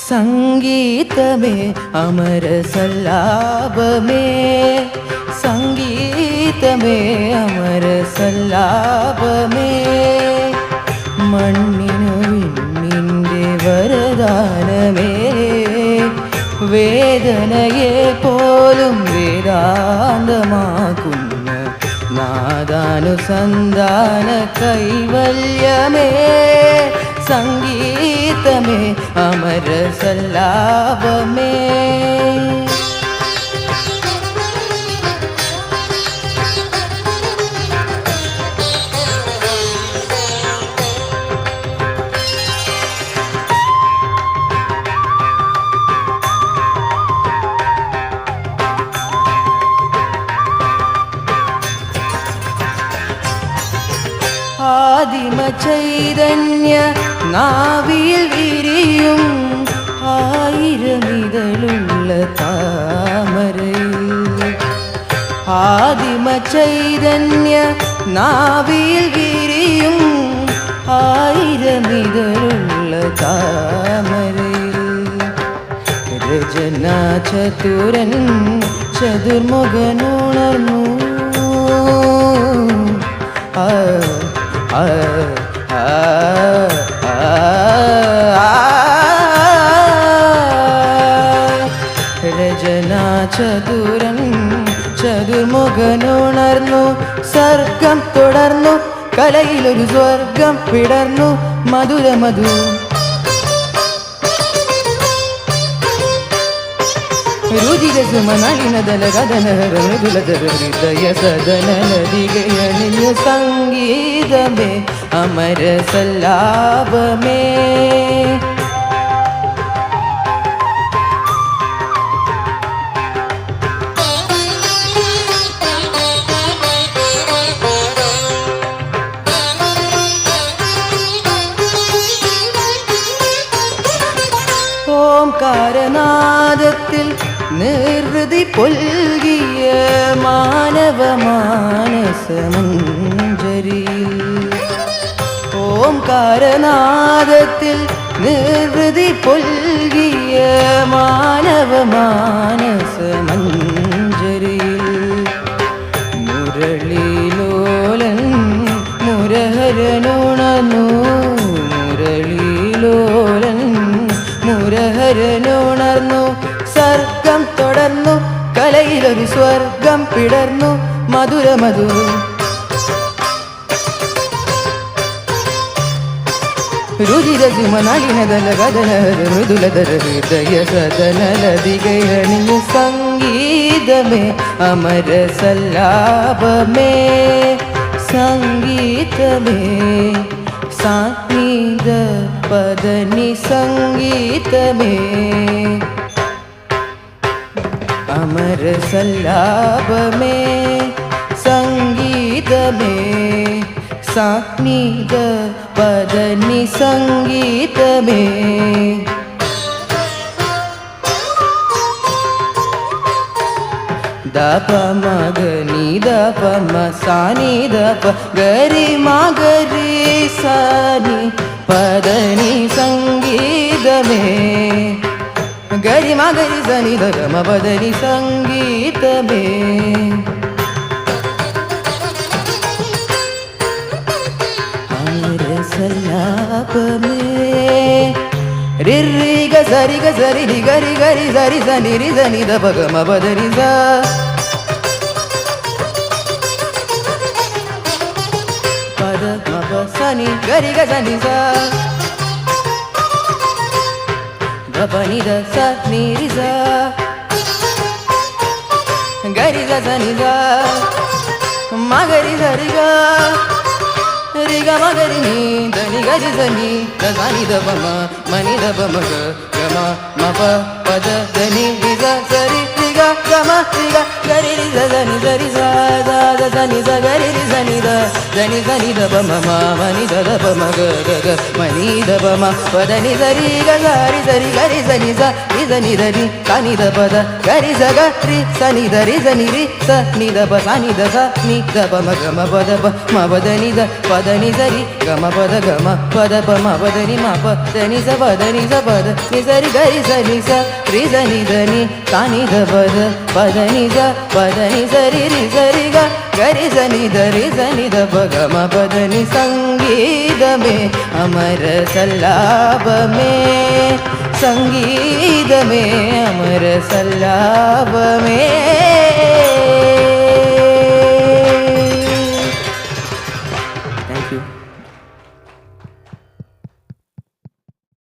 സംഗീതമേ അമര സല്ലാപമേ, സംഗീതമേ അമര സല്ലാപമേ. മണ്ണിനു വിണ്ണിൻ്റെ വരദാനമേ, വേദനയെ പോലും വേദാന്തമാക്കുന്ന നാദാനുസന്ധാന കൈവല്യമേ. സംഗീതമേ അമര സല്ലാപമേ. ആദിമ ചൈതന്യ നാവിൽ വിരിയും ആയിരമിതളുള്ള താമരയിൽ. ആദിമ ചൈതന്യ നാവിൽ വിരിയും ആയിരമിതളുള്ള താമരയിൽ. രചനാ ചതുരൻ ചതുർമുഖനുണർന്നു രചനാ ചതുരൻ ചതുർമുഖനുണർന്നു. സർഗം തുടർന്നു, കലയിലൊരു സ്വർഗം വിടർന്നു. മധുര മധു രുചിരസുമനളിനദലകഥനഹര മൃദുലധര ഹൃദയ സദന നദികയണിഞ്ഞു. സംഗീതമേ അമര സല്ലാപമേ. ഓംകാരനാദത്തിൽ നിർവൃതി പൊൽകിയ മാനവ മാനസമഞ്ജരിയിൽ. ഓംകാരനാദത്തിൽ നിർവൃതി പൊൽകിയ മാനവ മാനസമഞ്ജരിയിൽ. മുരളീലോലൻ മുരഹരനുണർന്നു, മുരളീലോലൻ മുരഹരനുണർന്നു. സർഗം തുടർന്നു, കലയിലൊരു സ്വർഗം പിടർന്നു. മധുര മധു രുചിരസുമനളിനദലകഥനഹര മൃദുലധര ഹൃദയ സദന ലതികയണിഞ്ഞു. സംഗീതമേ അമര സല്ലാപമേ. സംഗീതമേ സാനിധ പദനി. സംഗീതമേ അമര സല്ലാപമേ. സംഗീതമേ സാനിധ പദനി. സംഗീതമേ ദപ മഗനി ദപ മസാനി ദപ ഗരി മഗരി സാനി പദനി. സംഗീതമേ ഗരി മഗരി സനി ദഗമ പദനി. സംഗീതമേ അമര സല്ലാപമേ. രിരി ഗ സരി ഗ സരി രി ഗരി ഗരി സരി സനി രി സനി ദ പ ഗ മ പ ധ നി സ. പദ മ പ സനി ഗരി ഗ സനി സ. ധ പ നി ധ സ നി രി സ. ഗരി ഗ സനി സ. മ ഗരി സരി ഗ രി ഗ മ ഗരി നി ധ നി ഗരി സനി ധ സ നി ധ പ മ നി ധ പ മ ഗ ഗ മ മ പ പ ധ ധ നി രി സ സരി രി ഗ గమ రిగ గరి రి జని జరి జ జని జ గరి రి జని ద బ మ మ మని ద బ మ గ గ గ మని ద బ మ పదని జరి గ గరి జరి గరి జని జ రి జని ద రి సని ద ప ద గరి జ గ రి సని ద రి జని రి స ని ద బ సని ద స ని ద బ మ గ మ ప ద బ మ ప ద ని ద ప ద ని జరి గ మ ప ద గ మ ప ద ప మ ప ద ని మ ప ద ని జ ప ద ని జ ప ద ని జరి గరి జని స రి జని ద ని సని ద ప ద ప ద ని జ ప ద ని జరి రి జరి గ గరి జని ద రి జని ద ప గ మ ప ద ని സംഗീതമേ അമര സല്ലാപമേ സംഗീതമേ അമര സല്ലാപമേ